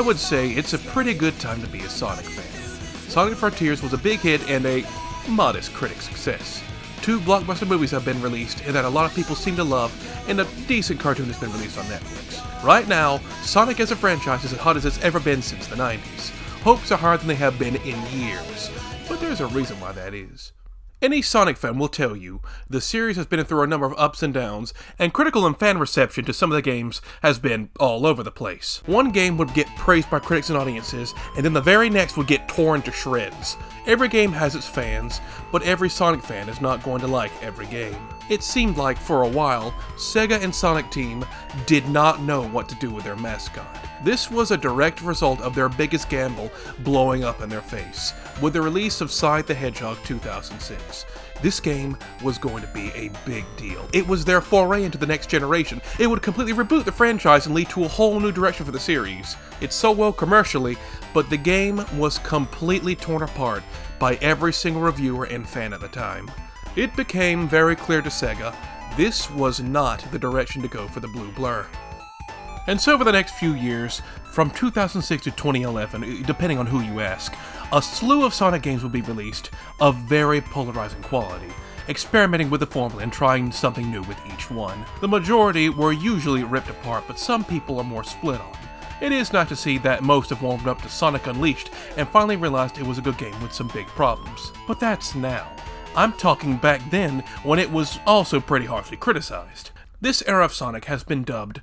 would say it's a pretty good time to be a Sonic fan. Sonic Frontiers was a big hit and a modest critic success. 2 blockbuster movies have been released and that a lot of people seem to love, and a decent cartoon has been released on Netflix. Right now, Sonic as a franchise is as hot as it's ever been since the 90s. Hopes are higher than they have been in years, but there's a reason why that is. Any Sonic fan will tell you the series has been through a number of ups and downs, and critical and fan reception to some of the games has been all over the place. One game would get praised by critics and audiences, and then the very next would get torn to shreds. Every game has its fans, but every Sonic fan is not going to like every game. It seemed like, for a while, Sega and Sonic Team did not know what to do with their mascot. This was a direct result of their biggest gamble blowing up in their face, with the release of Sonic the Hedgehog 2006. This game was going to be a big deal. It was their foray into the next generation. It would completely reboot the franchise and lead to a whole new direction for the series. It sold well commercially, but the game was completely torn apart by every single reviewer and fan at the time. It became very clear to Sega this was not the direction to go for the Blue Blur. And so over the next few years, from 2006 to 2011, depending on who you ask, a slew of Sonic games will be released of very polarizing quality, experimenting with the formula and trying something new with each one. The majority were usually ripped apart, but some people are more split on. It is nice to see that most have warmed up to Sonic Unleashed and finally realized it was a good game with some big problems. But that's now. I'm talking back then when it was also pretty harshly criticized. This era of Sonic has been dubbed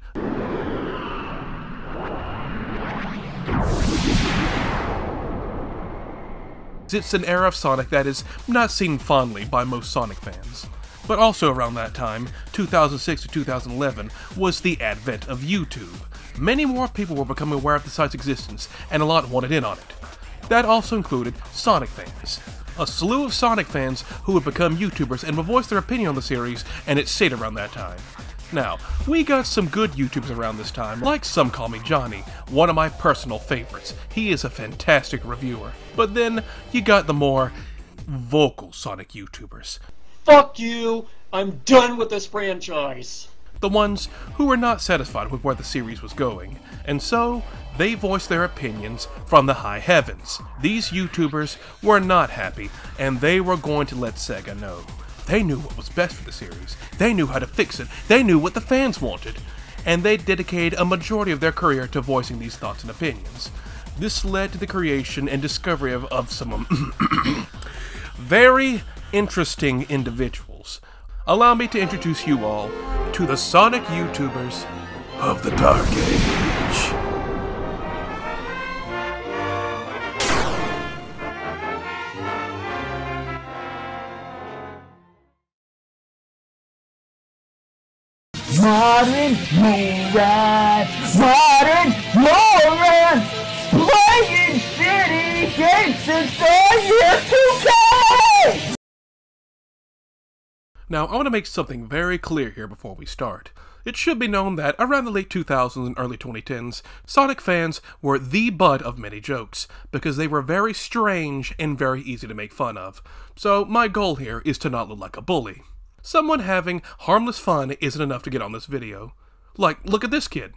It's an era of Sonic that is not seen fondly by most Sonic fans. But also around that time, 2006 to 2011, was the advent of YouTube. Many more people were becoming aware of the site's existence, and a lot wanted in on it. That also included Sonic fans. A slew of Sonic fans who would become YouTubers and would voice their opinion on the series and its state around that time. Now, we got some good YouTubers around this time, like Some Call Me Johnny, one of my personal favorites. He is a fantastic reviewer. But then, you got the more vocal Sonic YouTubers. Fuck you! I'm done with this franchise! The ones who were not satisfied with where the series was going, and so they voiced their opinions from the high heavens. These YouTubers were not happy, and they were going to let Sega know. They knew what was best for the series, they knew how to fix it, they knew what the fans wanted, and they dedicated a majority of their career to voicing these thoughts and opinions. This led to the creation and discovery of some very interesting individuals. Allow me to introduce you all to the Sonic YouTubers of the Dark Age. Modern Moran! Modern Moran! Playing shitty games since the year 2000! Now, I want to make something very clear here before we start. It should be known that around the late 2000s and early 2010s, Sonic fans were the butt of many jokes, because they were very strange and very easy to make fun of. So my goal here is to not look like a bully. Someone having harmless fun isn't enough to get on this video. Like, look at this kid.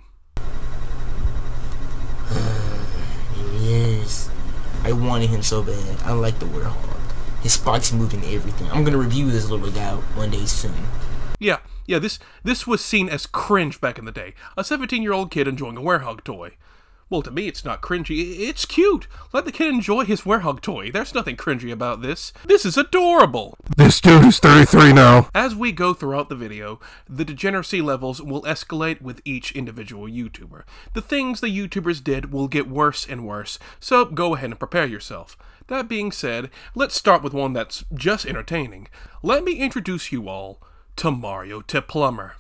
Yes. I wanted him so bad. I like the Werehog. His spikes move and everything. I'm gonna review this little guy one day soon. Yeah, this was seen as cringe back in the day. A 17-year-old kid enjoying a Werehog toy. Well, to me, it's not cringy. It's cute. Let the kid enjoy his Werehog toy. There's nothing cringy about this. This is adorable. This dude is 33 now. As we go throughout the video, the degeneracy levels will escalate with each individual YouTuber. The things the YouTubers did will get worse and worse, so go ahead and prepare yourself. That being said, let's start with one that's just entertaining. Let me introduce you all to Mario Plumber.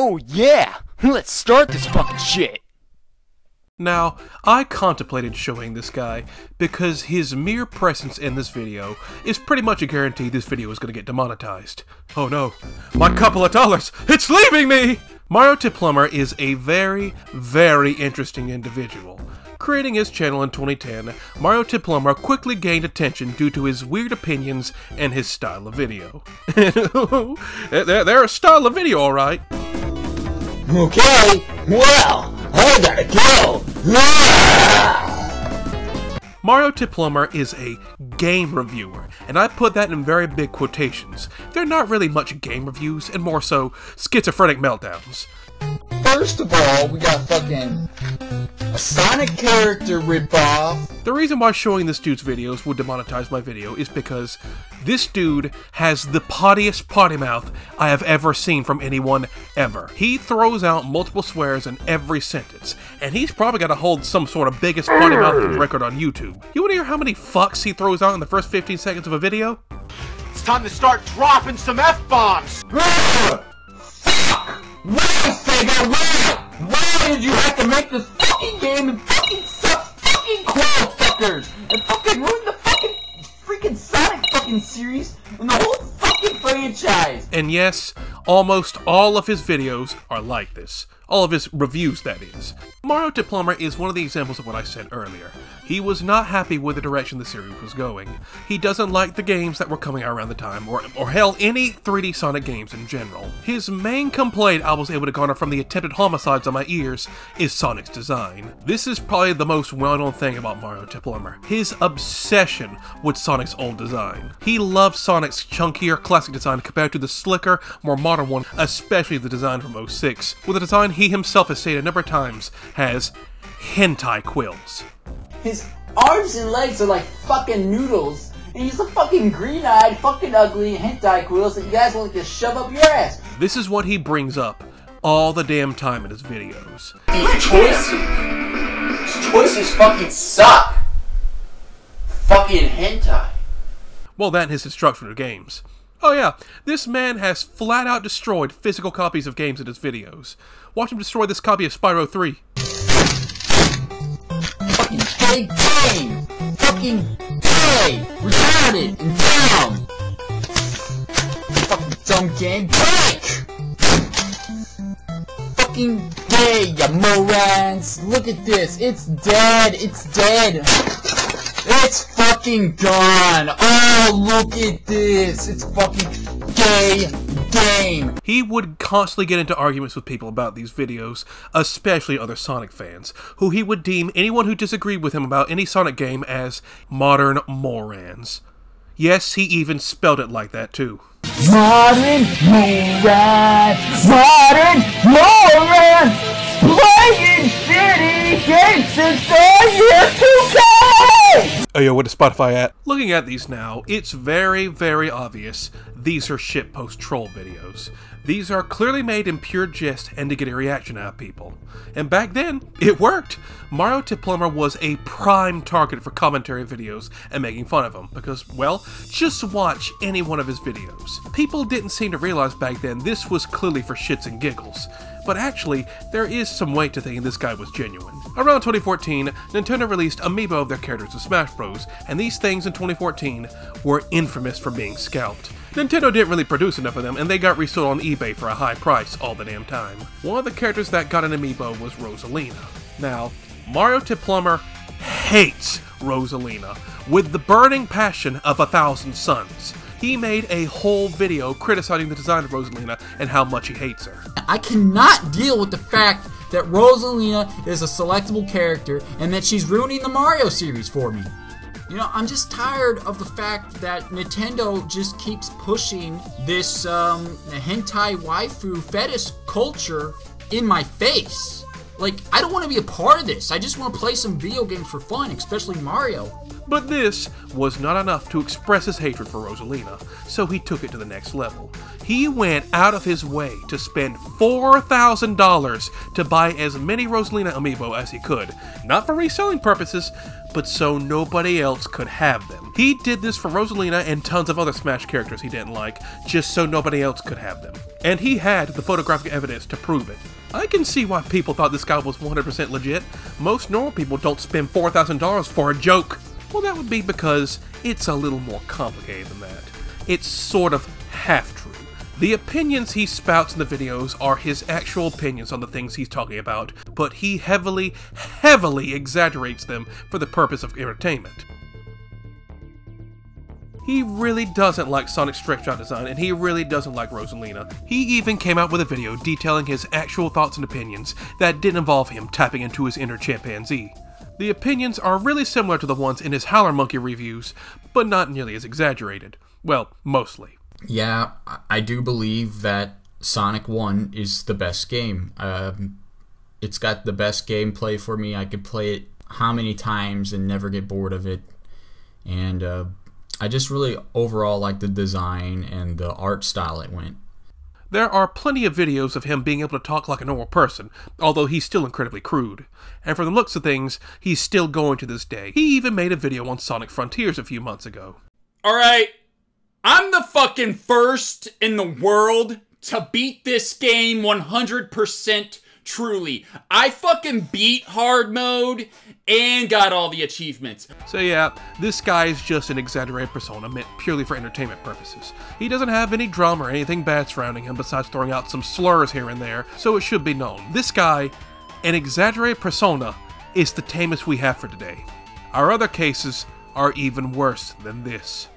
Oh yeah! Let's start this fucking shit! Now, I contemplated showing this guy because his mere presence in this video is pretty much a guarantee this video is going to get demonetized. Oh no, my couple of dollars, it's leaving me! Mario Plumber is a very, very interesting individual. Creating his channel in 2010, Mario Plumber quickly gained attention due to his weird opinions and his style of video. They're a style of video, alright. Okay, well, I gotta go. Mario Plumber is a game reviewer, and I put that in very big quotations. They're not really much game reviews, and more so schizophrenic meltdowns. First of all, we got fucking a Sonic character ripoff. The reason why showing this dude's videos would demonetize my video is because this dude has the pottiest potty mouth I have ever seen from anyone ever. He throws out multiple swears in every sentence, and he's probably got to hold some sort of biggest potty mouth record on YouTube. You want to hear how many fucks he throws out in the first 15 seconds of a video? It's time to start dropping some F-bombs! Why did you have to make this fucking game and fucking suck fucking coil fuckers and fucking ruin the fucking freaking Sonic fucking series and the whole fucking franchise? And yes, almost all of his videos are like this. All of his reviews, that is. Mario Plumber is one of the examples of what I said earlier. He was not happy with the direction the series was going. He doesn't like the games that were coming out around the time, or hell, any 3D Sonic games in general. His main complaint I was able to garner from the attempted homicides on my ears is Sonic's design. This is probably the most well-known thing about Mario Plumber. His obsession with Sonic's old design. He loves Sonic's chunkier classic design compared to the slicker, more modern one, especially the design from 06, with a design he himself has stated a number of times has hentai quills. His arms and legs are like fucking noodles, and he's a fucking green-eyed, fucking ugly hentai quills that you guys want to shove up your ass. This is what he brings up all the damn time in his videos. His choices fucking suck. Fucking hentai. Well, that and his destruction of games. Oh yeah, this man has flat out destroyed physical copies of games in his videos. Watch him destroy this copy of Spyro 3. Fucking gay game! Fucking gay! Retarded and dumb! Fucking dumb game, break! Fucking gay, you morons! Look at this, it's dead, it's dead! It's fucking gone! Oh, look at this! It's fucking gay game! He would constantly get into arguments with people about these videos, especially other Sonic fans, who he would deem anyone who disagreed with him about any Sonic game as modern morons. Yes, he even spelled it like that too. Modern morons! Modern morons! Playing shitty games since the year 2000! Oh yo, what is Spotify at? Looking at these now, it's very, very obvious these are shitpost troll videos. These are clearly made in pure jest and to get a reaction out of people. And back then, it worked! Mario Plumber was a prime target for commentary videos and making fun of him, because, well, just watch any one of his videos. People didn't seem to realize back then this was clearly for shits and giggles. But actually, there is some weight to thinking this guy was genuine. Around 2014, Nintendo released amiibo of their characters in Smash Bros, and these things in 2014 were infamous for being scalped. Nintendo didn't really produce enough of them, and they got resold on eBay for a high price all the damn time. One of the characters that got an amiibo was Rosalina. Now, Mario Plumber hates Rosalina with the burning passion of 1,000 suns. He made a whole video criticizing the design of Rosalina and how much he hates her. I cannot deal with the fact that Rosalina is a selectable character and that she's ruining the Mario series for me. You know, I'm just tired of the fact that Nintendo just keeps pushing this hentai waifu fetish culture in my face. Like, I don't want to be a part of this. I just want to play some video games for fun, especially Mario. But this was not enough to express his hatred for Rosalina, so he took it to the next level. He went out of his way to spend $4,000 to buy as many Rosalina amiibo as he could, not for reselling purposes, but so nobody else could have them. He did this for Rosalina and tons of other Smash characters he didn't like, just so nobody else could have them. And he had the photographic evidence to prove it. I can see why people thought this guy was 100% legit. Most normal people don't spend $4,000 for a joke. Well, that would be because it's a little more complicated than that. It's sort of half true. The opinions he spouts in the videos are his actual opinions on the things he's talking about, but he heavily exaggerates them for the purpose of entertainment. He really doesn't like Sonic's stretch out design, and he really doesn't like Rosalina. He even came out with a video detailing his actual thoughts and opinions that didn't involve him tapping into his inner chimpanzee. The opinions are really similar to the ones in his Howler Monkey reviews, but not nearly as exaggerated. Well, mostly. Yeah, I do believe that Sonic 1 is the best game. It's got the best gameplay for me. I could play it how many times and never get bored of it. And I just really overall like the design and the art style it went. There are plenty of videos of him being able to talk like a normal person, although he's still incredibly crude. And from the looks of things, he's still going to this day. He even made a video on Sonic Frontiers a few months ago. Alright, I'm the fucking first in the world to beat this game 100% truly. I fucking beat hard mode and got all the achievements. So yeah, this guy is just an exaggerated persona meant purely for entertainment purposes. He doesn't have any drama or anything bad surrounding him besides throwing out some slurs here and there, so it should be known. This guy, an exaggerated persona, is the tamest we have for today. Our other cases are even worse than this.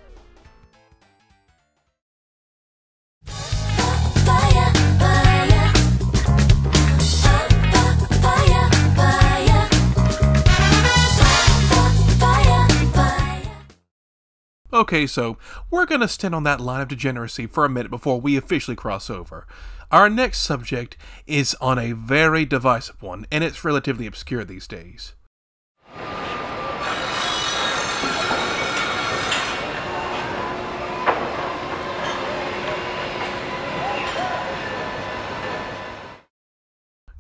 Okay, so we're gonna stand on that line of degeneracy for a minute before we officially cross over. Our next subject is on a very divisive one, and it's relatively obscure these days.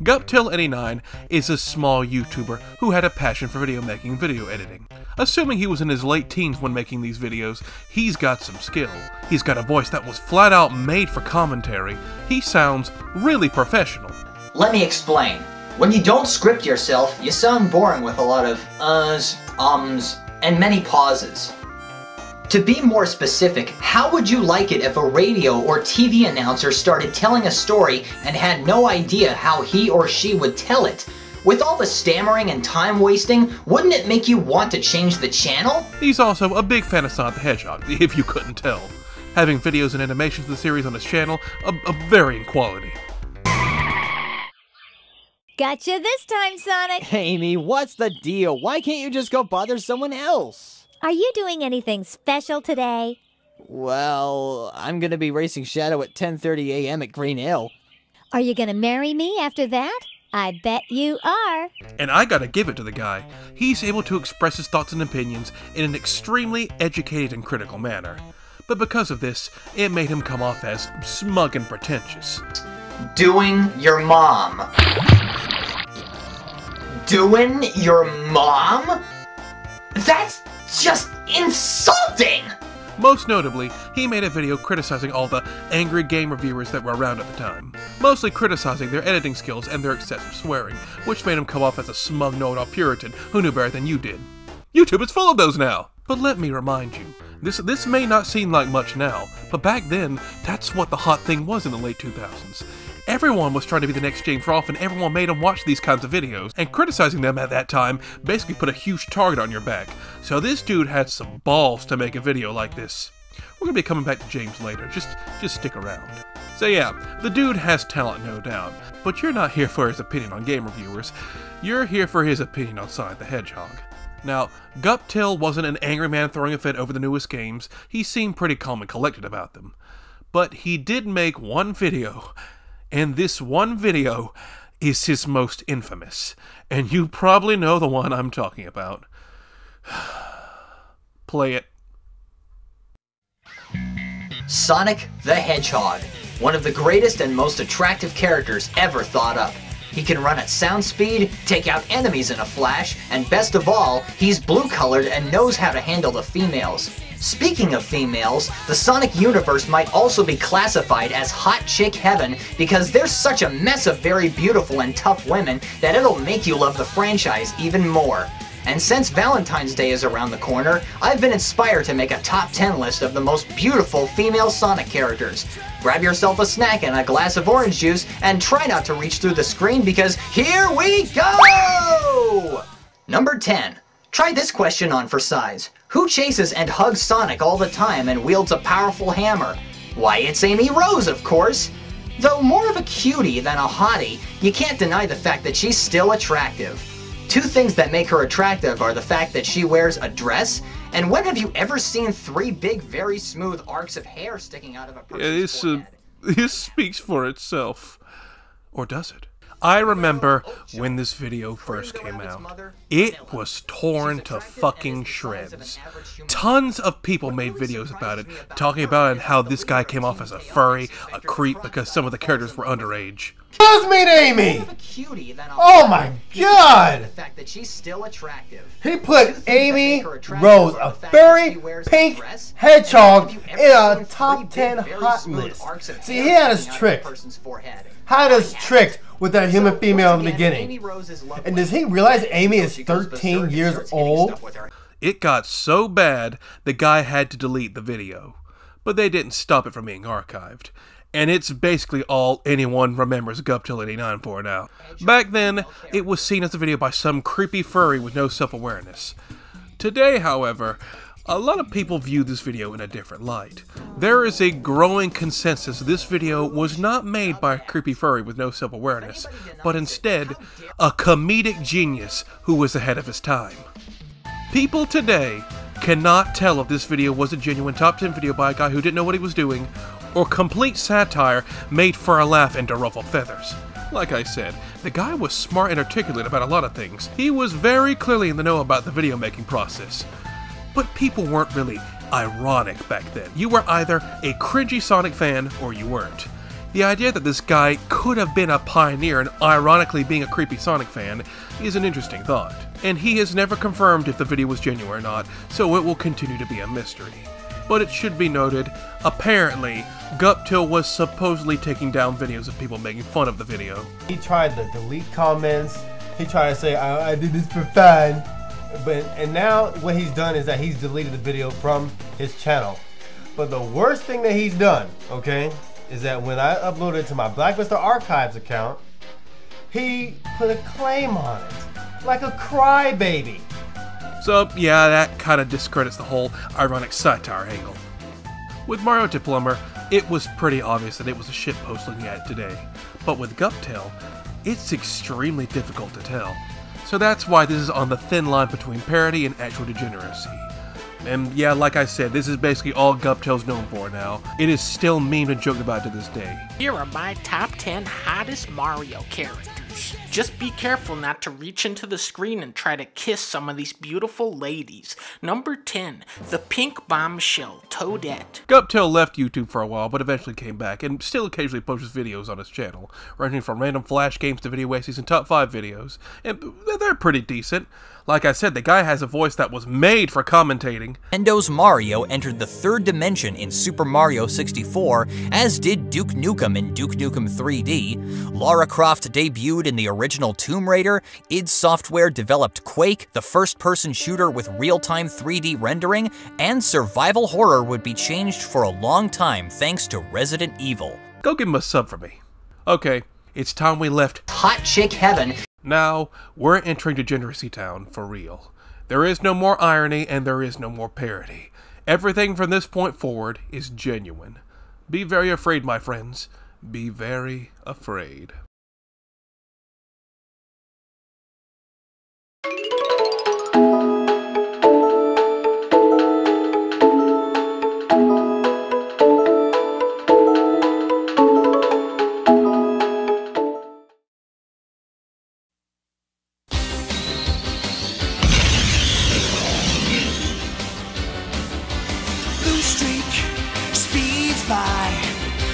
Guptail89 is a small YouTuber who had a passion for video making and video editing. Assuming he was in his late teens when making these videos, he's got some skill. He's got a voice that was flat out made for commentary. He sounds really professional. Let me explain. When you don't script yourself, you sound boring with a lot of uhs, ums, and many pauses. To be more specific, how would you like it if a radio or TV announcer started telling a story and had no idea how he or she would tell it? With all the stammering and time wasting, wouldn't it make you want to change the channel? He's also a big fan of Sonic the Hedgehog, if you couldn't tell. Having videos and animations of the series on his channel, of varying quality. Gotcha this time, Sonic! Amy, what's the deal? Why can't you just go bother someone else? Are you doing anything special today? Well, I'm gonna be racing Shadow at 10:30 a.m. at Green Hill. Are you gonna marry me after that? I bet you are. And I gotta give it to the guy. He's able to express his thoughts and opinions in an extremely educated and critical manner. But because of this, it made him come off as smug and pretentious. Doing your mom. Doing your mom? That's just insulting! Most notably, he made a video criticizing all the angry game reviewers that were around at the time. Mostly criticizing their editing skills and their excessive swearing, which made him come off as a smug know-it-all Puritan who knew better than you did. YouTube is full of those now! But let me remind you, this may not seem like much now, but back then, that's what the hot thing was in the late 2000s. Everyone was trying to be the next James Rolfe, and everyone made them watch these kinds of videos, and criticizing them at that time basically put a huge target on your back. So this dude had some balls to make a video like this. We're gonna be coming back to James later, just stick around. So yeah, the dude has talent, no doubt, but you're not here for his opinion on game reviewers, you're here for his opinion on Sonic the Hedgehog. Now, Guptail wasn't an angry man throwing a fit over the newest games, he seemed pretty calm and collected about them. But he did make one video, and this one video is his most infamous, and you probably know the one I'm talking about. Play it. Sonic the Hedgehog, one of the greatest and most attractive characters ever thought up. He can run at sound speed, take out enemies in a flash, and best of all, he's blue-colored and knows how to handle the females. Speaking of females, the Sonic universe might also be classified as hot chick heaven because there's such a mess of very beautiful and tough women that it'll make you love the franchise even more. And since Valentine's Day is around the corner, I've been inspired to make a top 10 list of the most beautiful female Sonic characters. Grab yourself a snack and a glass of orange juice, and try not to reach through the screen because here we go! Number 10. Try this question on for size. Who chases and hugs Sonic all the time and wields a powerful hammer? Why, it's Amy Rose, of course. Though more of a cutie than a hottie, you can't deny the fact that she's still attractive. Two things that make her attractive are the fact that she wears a dress, and when have you ever seen 3 big, very smooth arcs of hair sticking out of a person's forehead? This speaks for itself. Or does it? I remember when this video first came out. It was torn to fucking shreds. Tons of people made videos about it, talking about how this guy came off as a furry, a creep, because some of the characters were underage. Let's meet Amy! Oh my god! He put Amy Rose, a furry pink hedgehog, in a top 10 hot list. See, he had us tricked. Had us tricked with that human female in the beginning. And does he realize Amy is 13 years old? It got so bad, the guy had to delete the video. But they didn't stop it from being archived. And it's basically all anyone remembers Guptail89 for now. Back then, it was seen as a video by some creepy furry with no self-awareness. Today, however, a lot of people view this video in a different light. There is a growing consensus this video was not made by a creepy furry with no self-awareness, but instead, a comedic genius who was ahead of his time. People today cannot tell if this video was a genuine top 10 video by a guy who didn't know what he was doing, or complete satire made for a laugh and to ruffle feathers. Like I said, the guy was smart and articulate about a lot of things. He was very clearly in the know about the video making process. But people weren't really ironic back then. You were either a cringy Sonic fan or you weren't. The idea that this guy could have been a pioneer and ironically being a creepy Sonic fan is an interesting thought. And he has never confirmed if the video was genuine or not, so it will continue to be a mystery. But it should be noted, apparently, Guptail was supposedly taking down videos of people making fun of the video. He tried to delete comments, he tried to say, I did this for fun. And now what he's done is that he's deleted the video from his channel. But the worst thing that he's done, okay, is that when I uploaded it to my Blackbuster Archives account, he put a claim on it, like a crybaby. So yeah, that kind of discredits the whole ironic satire angle. With Mario Plumber, it was pretty obvious that it was a shitpost looking at it today. But with Guptail, it's extremely difficult to tell. So that's why this is on the thin line between parody and actual degeneracy. And yeah, like I said, this is basically all Guptail's known for now. It is still memed and joked about to this day. Here are my top 10 hottest Mario characters. Just be careful not to reach into the screen and try to kiss some of these beautiful ladies. Number 10, the pink bombshell, Toadette. Guptail left YouTube for a while, but eventually came back, and still occasionally posts videos on his channel, ranging from random Flash games to video essays and top 5 videos, and they're pretty decent. Like I said, the guy has a voice that was made for commentating. Nintendo's Mario entered the third dimension in Super Mario 64, as did Duke Nukem in Duke Nukem 3D. Lara Croft debuted in the original Tomb Raider. id Software developed Quake, the first-person shooter with real-time 3D rendering, and survival horror would be changed for a long time thanks to Resident Evil. Go give him a sub for me. Okay, it's time we left hot chick heaven. Now, we're entering Degeneracy Town for real. There is no more irony and there is no more parody. Everything from this point forward is genuine. Be very afraid, my friends. Be very afraid.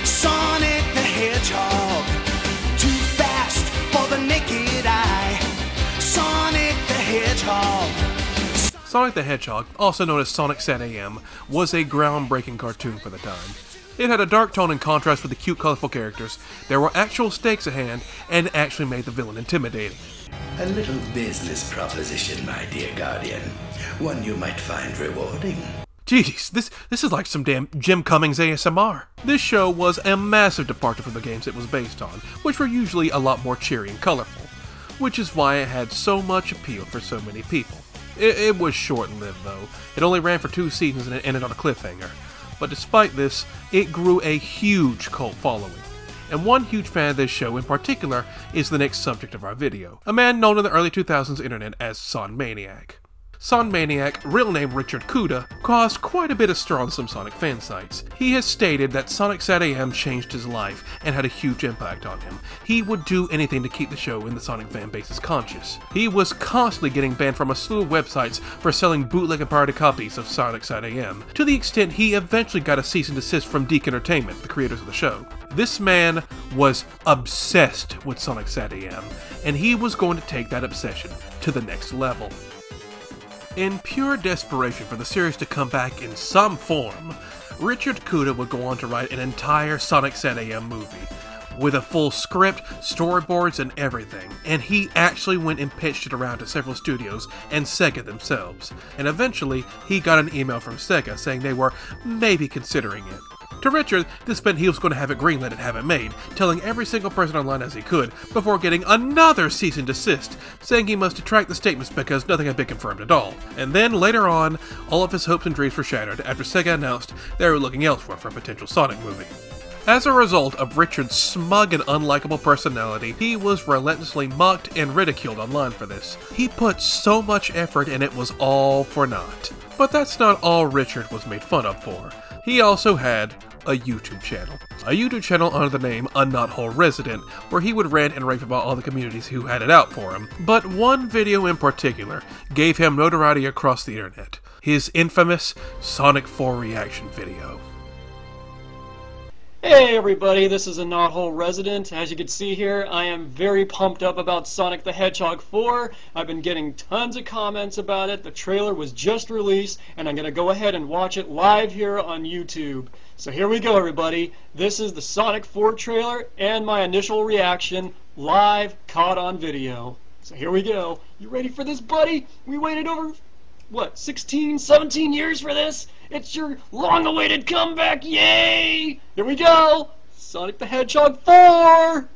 Sonic the Hedgehog, too fast for the naked eye. Sonic the Hedgehog. Sonic the Hedgehog, also known as Sonic Sat AM, was a groundbreaking cartoon for the time. It had a dark tone in contrast with the cute, colorful characters. There were actual stakes at hand, and it actually made the villain intimidating. A little business proposition, my dear Guardian. One you might find rewarding. Jeez, this is like some damn Jim Cummings ASMR. This show was a massive departure from the games it was based on, which were usually a lot more cheery and colorful, which is why it had so much appeal for so many people. It was short-lived though. It only ran for 2 seasons and it ended on a cliffhanger. But despite this, it grew a huge cult following. And one huge fan of this show in particular is the next subject of our video, a man known in the early 2000s internet as SonManiac. SonManiac, real name Richard Kuda, caused quite a bit of stir on some Sonic fan sites. He has stated that Sonic SatAM changed his life and had a huge impact on him. He would do anything to keep the show and the Sonic fan bases conscious. He was constantly getting banned from a slew of websites for selling bootleg and pirated copies of Sonic SatAM, to the extent he eventually got a cease and desist from Deke Entertainment, the creators of the show. This man was obsessed with Sonic SatAM, and he was going to take that obsession to the next level. In pure desperation for the series to come back in some form, Richard Kuda would go on to write an entire Sonic SatAM movie, with a full script, storyboards, and everything, and he actually went and pitched it around to several studios and Sega themselves, and eventually he got an email from Sega saying they were maybe considering it. To Richard, this meant he was going to have it greenlit and have it made, telling every single person online as he could, before getting another cease and desist, saying he must retract the statements because nothing had been confirmed at all. And then, later on, all of his hopes and dreams were shattered after Sega announced they were looking elsewhere for a potential Sonic movie. As a result of Richard's smug and unlikable personality, he was relentlessly mocked and ridiculed online for this. He put so much effort and it was all for naught. But that's not all Richard was made fun of for. He also had a YouTube channel. A YouTube channel under the name A Knothole Resident, where he would rant and rave about all the communities who had it out for him. But one video in particular gave him notoriety across the internet. His infamous Sonic 4 reaction video. Hey everybody, this is a Knothole Resident. As you can see here, I am very pumped up about Sonic the Hedgehog 4. I've been getting tons of comments about it. The trailer was just released, and I'm going to go ahead and watch it live here on YouTube. So here we go everybody. This is the Sonic 4 trailer and my initial reaction, live, caught on video. So here we go. You ready for this, buddy? We waited over, what, 16, 17 years for this? It's your long-awaited comeback, yay! Here we go! Sonic the Hedgehog 4!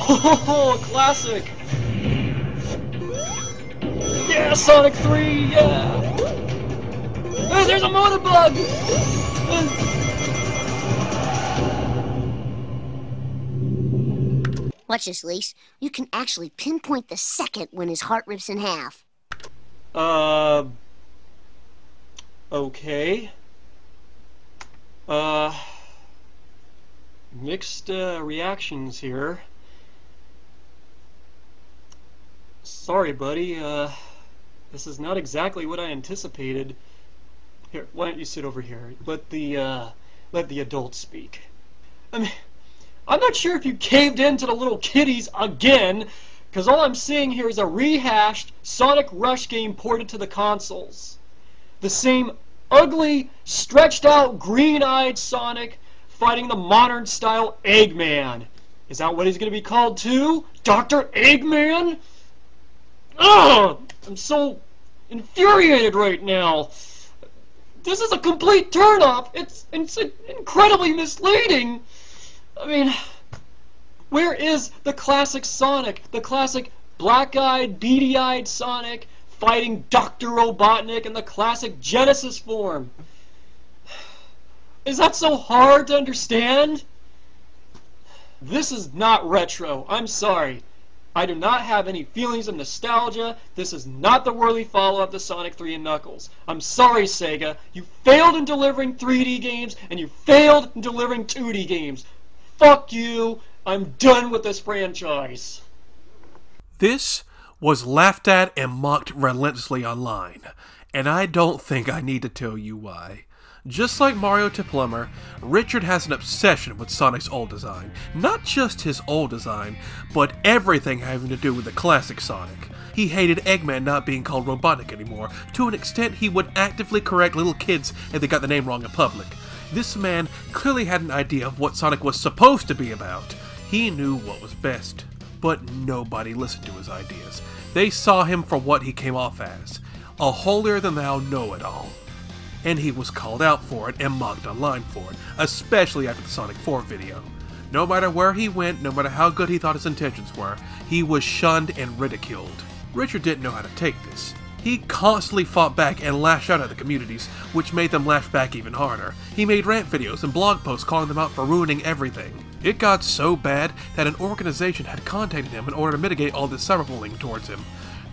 Oh, classic! Yeah, Sonic 3, yeah! Oh, there's a Motorbug! Watch this, Lise. You can actually pinpoint the second when his heart rips in half. Okay. Mixed reactions here. Sorry, buddy. This is not exactly what I anticipated. Here, why don't you sit over here? Let the adults speak. I mean, I'm not sure if you caved in to the little kiddies again, because all I'm seeing here is a rehashed Sonic Rush game ported to the consoles. The same ugly, stretched out, green-eyed Sonic fighting the modern-style Eggman. Is that what he's going to be called too? Dr. Eggman? Ugh! I'm so infuriated right now. This is a complete turn-off. It's incredibly misleading. I mean, where is the classic Sonic? The classic black-eyed, beady-eyed Sonic fighting Dr. Robotnik in the classic Genesis form? Is that so hard to understand? This is not retro. I'm sorry. I do not have any feelings of nostalgia. This is not the worthy follow-up to Sonic 3 and Knuckles. I'm sorry, Sega. You failed in delivering 3D games, and you failed in delivering 2D games. Fuck you. I'm done with this franchise. This was laughed at and mocked relentlessly online, and I don't think I need to tell you why. Just like Mario to Plumber, Richard has an obsession with Sonic's old design. Not just his old design, but everything having to do with the classic Sonic. He hated Eggman not being called Robotnik anymore. To an extent, he would actively correct little kids if they got the name wrong in public. This man clearly had an idea of what Sonic was supposed to be about. He knew what was best. But nobody listened to his ideas. They saw him for what he came off as. A holier-than-thou know-it-all. And he was called out for it and mocked online for it, especially after the Sonic 4 video. No matter where he went, no matter how good he thought his intentions were, he was shunned and ridiculed. Richard didn't know how to take this. He constantly fought back and lashed out at the communities, which made them lash back even harder. He made rant videos and blog posts calling them out for ruining everything. It got so bad that an organization had contacted him in order to mitigate all this cyberbullying towards him.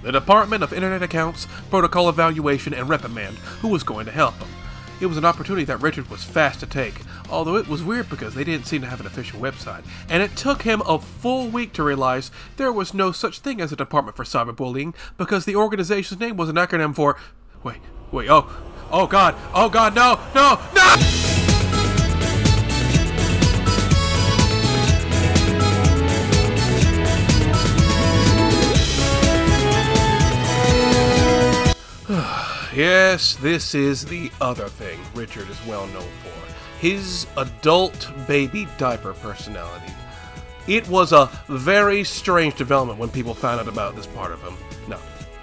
The Department of Internet Accounts, Protocol Evaluation, and Reprimand, who was going to help him. It was an opportunity that Richard was fast to take, although it was weird because they didn't seem to have an official website, and it took him a full week to realize there was no such thing as a Department for Cyberbullying because the organization's name was an acronym for... Oh god, no! Yes, this is the other thing Richard is well known for. His adult baby diaper personality. It was a very strange development when people found out about this part of him.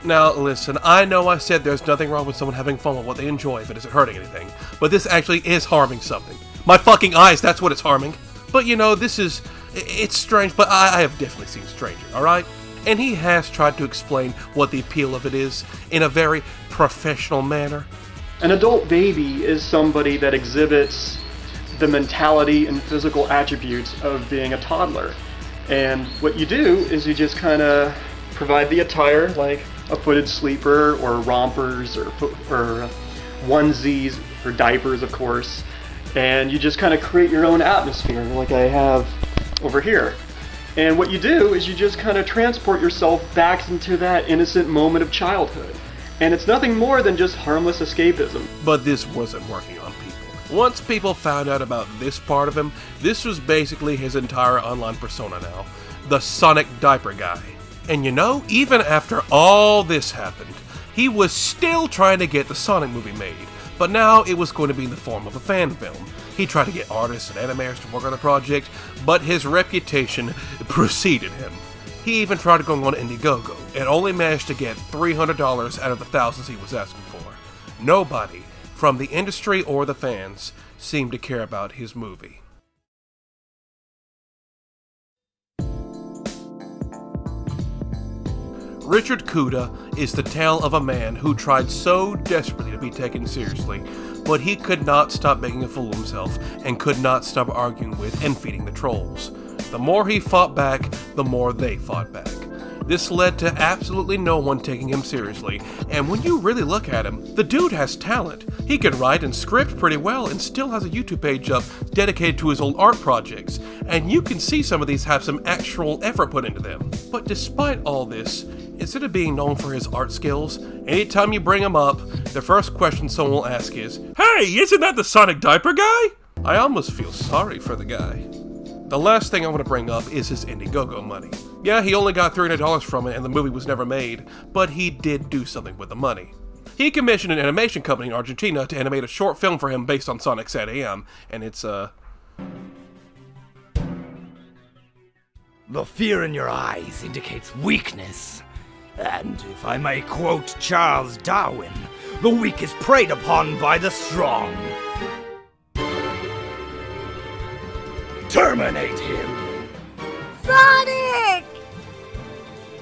Now listen, I know I said there's nothing wrong with someone having fun with what they enjoy if it isn't hurting anything, but this actually is harming something. My fucking eyes, that's what it's harming. But you know, it's strange, but I have definitely seen stranger, alright? And he has tried to explain what the appeal of it is in a very professional manner. An adult baby is somebody that exhibits the mentality and physical attributes of being a toddler. And what you do is you just kind of provide the attire, like a footed sleeper or rompers or onesies or diapers, of course. And you just kind of create your own atmosphere, like I have over here. And what you do is you just kind of transport yourself back into that innocent moment of childhood. And it's nothing more than just harmless escapism. But this wasn't working on people. Once people found out about this part of him, this was basically his entire online persona now. The Sonic Diaper Guy. And you know, even after all this happened, he was still trying to get the Sonic movie made. But now it was going to be in the form of a fan film. He tried to get artists and animators to work on the project, but his reputation preceded him. He even tried going on Indiegogo, and only managed to get $300 out of the thousands he was asking for. Nobody, from the industry or the fans, seemed to care about his movie. Richard Kuda is the tale of a man who tried so desperately to be taken seriously, but he could not stop making a fool of himself and could not stop arguing with and feeding the trolls. The more he fought back, the more they fought back. This led to absolutely no one taking him seriously, and when you really look at him, the dude has talent. He can write and script pretty well and still has a YouTube page up dedicated to his old art projects, and you can see some of these have some actual effort put into them. But despite all this, instead of being known for his art skills, anytime you bring him up, the first question someone will ask is, "Hey, isn't that the Sonic Diaper Guy?" I almost feel sorry for the guy. The last thing I want to bring up is his Indiegogo money. Yeah, he only got $300 from it and the movie was never made, but he did do something with the money. He commissioned an animation company in Argentina to animate a short film for him based on Sonic SatAM, and it's, The fear in your eyes indicates weakness. And if I may quote Charles Darwin, the weak is preyed upon by the strong. Terminate him! Sonic!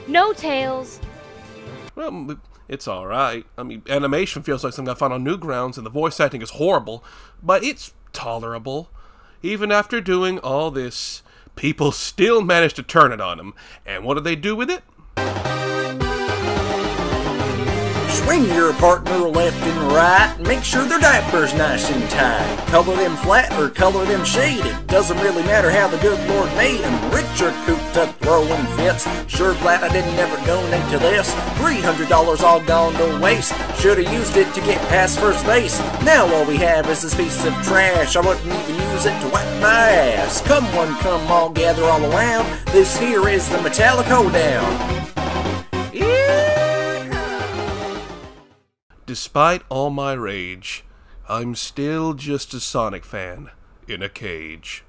No, Tails. Well, it's alright. I mean, animation feels like something I found on Newgrounds, and the voice acting is horrible, but it's tolerable. Even after doing all this, people still managed to turn it on him. And what did they do with it? Swing your partner left and right, and make sure their diaper's nice and tight. Color them flat or color them shade, it doesn't really matter how the good Lord made them. Rich or cooped up throwing fits, sure glad I didn't ever donate to this. $300 all gone to waste, should've used it to get past first base. Now all we have is this piece of trash, I wouldn't even use it to wipe my ass. Come one, come all, gather all around, this here is the Metallic Hoedown. Despite all my rage, I'm still just a Sonic fan in a cage.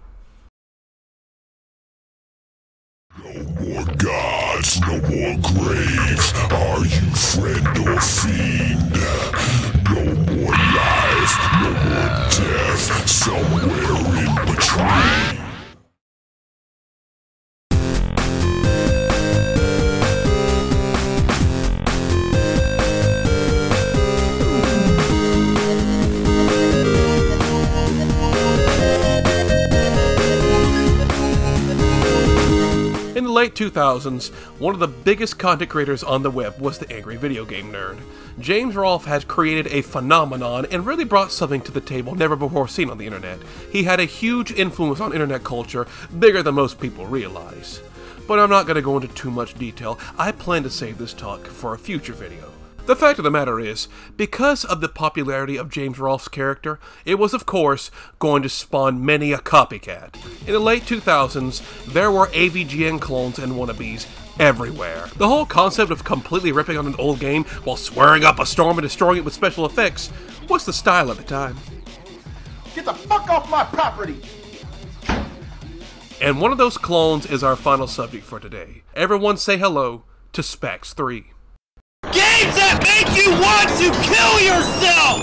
No more gods, no more graves. Are you friend or fiend? No more life, no more death. Somewhere in between. In the late 2000s, one of the biggest content creators on the web was the Angry Video Game Nerd. James Rolfe had created a phenomenon and really brought something to the table never before seen on the internet. He had a huge influence on internet culture, bigger than most people realize. But I'm not going to go into too much detail. I plan to save this talk for a future video. The fact of the matter is, because of the popularity of James Rolfe's character, it was of course going to spawn many a copycat. In the late 2000s, there were AVGN clones and wannabes everywhere. The whole concept of completely ripping on an old game while swearing up a storm and destroying it with special effects was the style at the time. Get the fuck off my property! And one of those clones is our final subject for today. Everyone say hello to Spax 3. Games that make you want to kill yourself!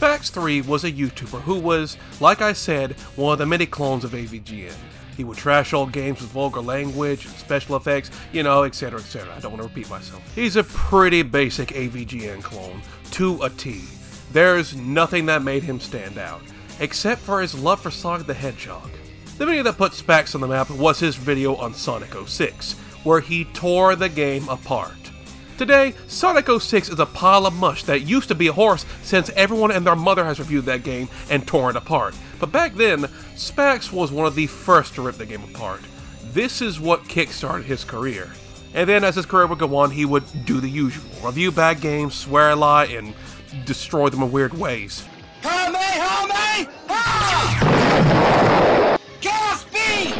Spax 3 was a YouTuber who was, like I said, one of the many clones of AVGN. He would trash old games with vulgar language and special effects, you know, etc, etc. I don't want to repeat myself. He's a pretty basic AVGN clone, to a T. There's nothing that made him stand out, except for his love for Sonic the Hedgehog. The video that put Spax on the map was his video on Sonic 06, where he tore the game apart. Today, Sonic 06 is a pile of mush that used to be a horse since everyone and their mother has reviewed that game and torn it apart. But back then, Spax was one of the first to rip the game apart. This is what kickstarted his career. And then as his career would go on, he would do the usual. Review bad games, swear a lot, and destroy them in weird ways. Help me! Ah! Chaos Beam!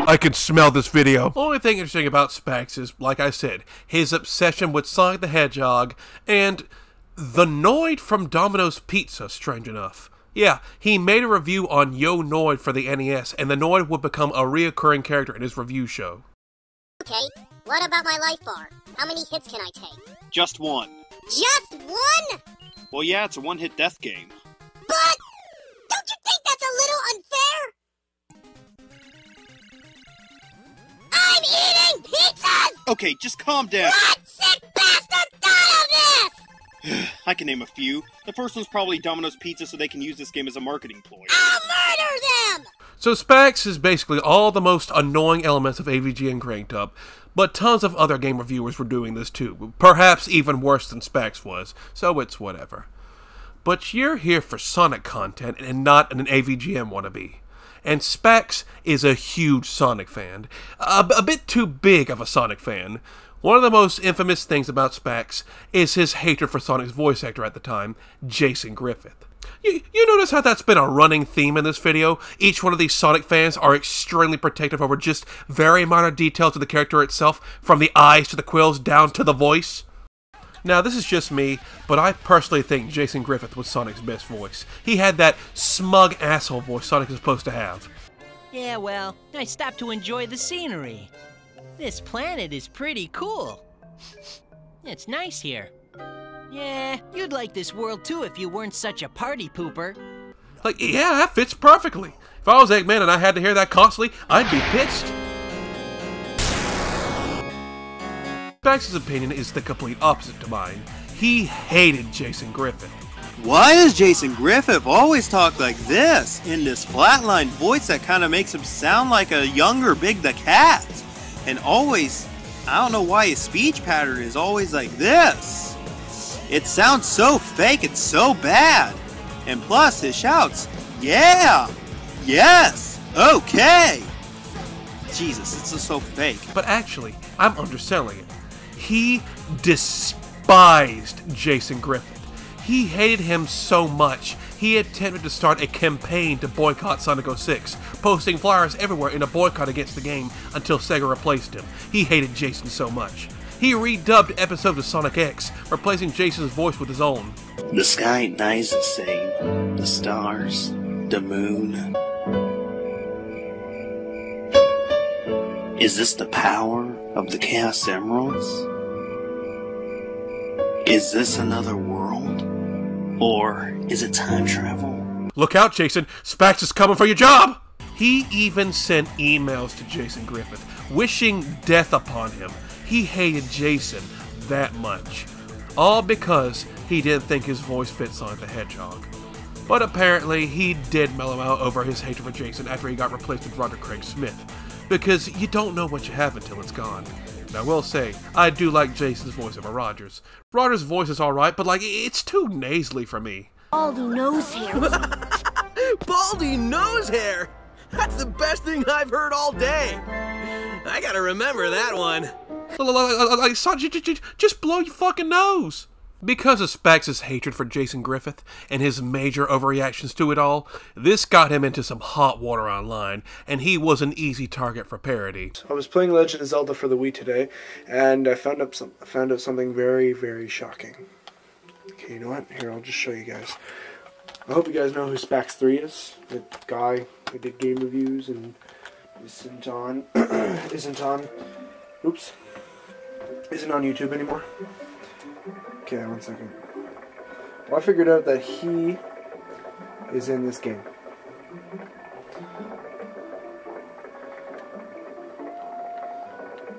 I can smell this video. Only thing interesting about Spax is, like I said, his obsession with Sonic the Hedgehog and the Noid from Domino's Pizza, strange enough. Yeah, he made a review on Yo Noid for the NES, and the Noid would become a reoccurring character in his review show. Okay, what about my life bar? How many hits can I take? Just one. Just one? Well, yeah, it's a one-hit death game. But don't you think that's a little unfair? I'm eating pizzas! Okay, just calm down. What sick bastard thought of this? I can name a few. The first one's probably Domino's Pizza so they can use this game as a marketing ploy. I'll murder them! So Spax is basically all the most annoying elements of AVGN cranked up, but tons of other game reviewers were doing this too, perhaps even worse than Spax was, so it's whatever. But you're here for Sonic content and not an AVGN wannabe. And Spax is a huge Sonic fan. A bit too big of a Sonic fan. One of the most infamous things about Spax is his hatred for Sonic's voice actor at the time, Jason Griffith. You notice how that's been a running theme in this video? Each one of these Sonic fans are extremely protective over just very minor details of the character itself, from the eyes to the quills down to the voice. Now, this is just me, but I personally think Jason Griffith was Sonic's best voice. He had that smug asshole voice Sonic is supposed to have. Yeah, well, I stopped to enjoy the scenery. This planet is pretty cool. It's nice here. Yeah, you'd like this world too if you weren't such a party pooper. Like, yeah, that fits perfectly. If I was Eggman and I had to hear that constantly, I'd be pissed. Spax's opinion is the complete opposite to mine. he hated Jason Griffith. Why does Jason Griffith always talk like this, in this flatline voice that kind of makes him sound like a younger Big the Cat? And always, I don't know why his speech pattern is always like this. It sounds so fake and so bad. And plus, his shouts, yeah, yes, okay. Jesus, it's just so fake. But actually, I'm underselling it. He despised Jason Griffith. He hated him so much, he attempted to start a campaign to boycott Sonic 06, posting flyers everywhere in a boycott against the game until Sega replaced him. He hated Jason so much. He redubbed episodes of Sonic X, replacing Jason's voice with his own. The sky ain't nice the same. The stars, the moon. Is this the power of the Chaos Emeralds? Is this another world? Or is it time travel? Look out, Jason! Spax is coming for your job! He even sent emails to Jason Griffith, wishing death upon him. He hated Jason that much. All because he didn't think his voice fit Sonic the Hedgehog. But apparently, he did mellow out over his hatred for Jason after he got replaced with Roger Craig Smith. Because you don't know what you have until it's gone. And I will say, I do like Jason's voice over Roger's. Roger's voice is alright, but like, it's too nasally for me. Baldy nose hair. Baldy nose hair? That's the best thing I've heard all day. I gotta remember that one. Just blow your fucking nose. Because of Spax's hatred for Jason Griffith and his major overreactions to it all, this got him into some hot water online, and he was an easy target for parody. I was playing Legend of Zelda for the Wii today, and I found out something very, very shocking. Okay, you know what? Here, I'll just show you guys. I hope you guys know who Spax3 is. The guy who did game reviews and isn't on YouTube anymore. Okay, one second. Well, I figured out that he is in this game.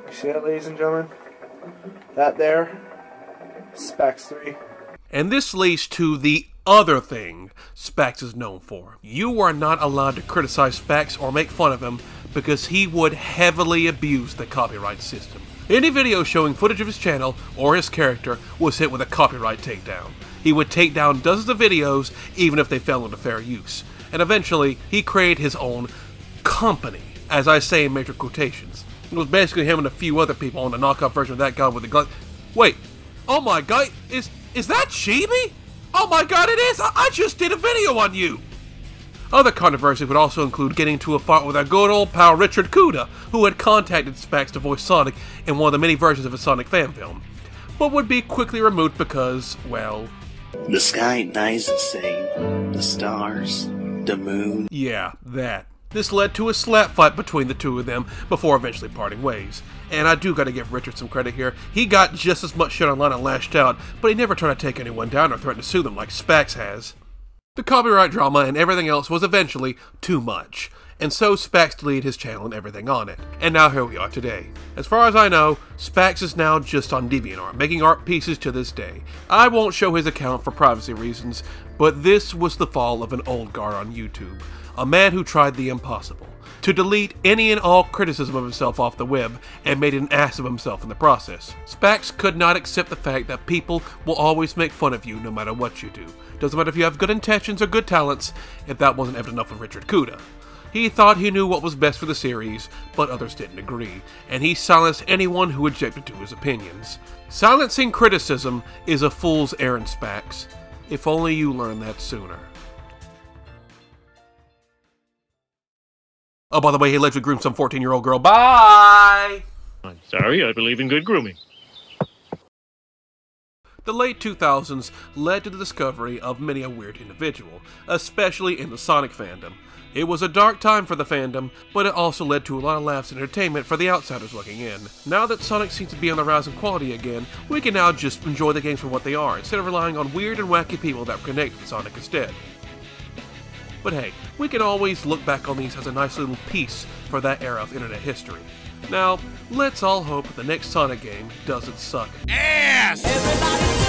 You see that, ladies and gentlemen? That there, Spax3. And this leads to the other thing Spax is known for. You are not allowed to criticize Spax or make fun of him because he would heavily abuse the copyright system. Any video showing footage of his channel or his character was hit with a copyright takedown. He would take down dozens of videos even if they fell into fair use. And eventually, he created his own company, as I say in major quotations. It was basically him and a few other people on the knockoff version of that guy with the gun. Wait, oh my god, is that Chibi? Oh my god, it is! I just did a video on you! Other controversies would also include getting into a fight with our good old pal Richard Kuda, who had contacted Spax to voice Sonic in one of the many versions of a Sonic fan film, but would be quickly removed because, well... The sky ain't nice the same. The stars, the moon... Yeah, that. This led to a slap fight between the two of them before eventually parting ways. And I do gotta give Richard some credit here. He got just as much shit online and lashed out, but he never tried to take anyone down or threaten to sue them like Spax has. The copyright drama and everything else was eventually too much, and so Spax deleted his channel and everything on it. And now here we are today. As far as I know, Spax is now just on DeviantArt, making art pieces to this day. I won't show his account for privacy reasons, but this was the fall of an old guard on YouTube. A man who tried the impossible. To delete any and all criticism of himself off the web, and made an ass of himself in the process. Spax could not accept the fact that people will always make fun of you no matter what you do. Doesn't matter if you have good intentions or good talents, if that wasn't evident enough with Richard Kuda. He thought he knew what was best for the series, but others didn't agree, and he silenced anyone who objected to his opinions. Silencing criticism is a fool's errand, Spax. If only you learned that sooner. Oh, by the way, he allegedly groomed some 14-year-old girl. Bye! I'm sorry, I believe in good grooming. The late 2000s led to the discovery of many a weird individual, especially in the Sonic fandom. It was a dark time for the fandom, but it also led to a lot of laughs and entertainment for the outsiders looking in. Now that Sonic seems to be on the rise in quality again, we can now just enjoy the games for what they are, instead of relying on weird and wacky people that connect with Sonic instead. But hey, we can always look back on these as a nice little piece for that era of internet history. Now, let's all hope the next Sonic game doesn't suck ass! Everybody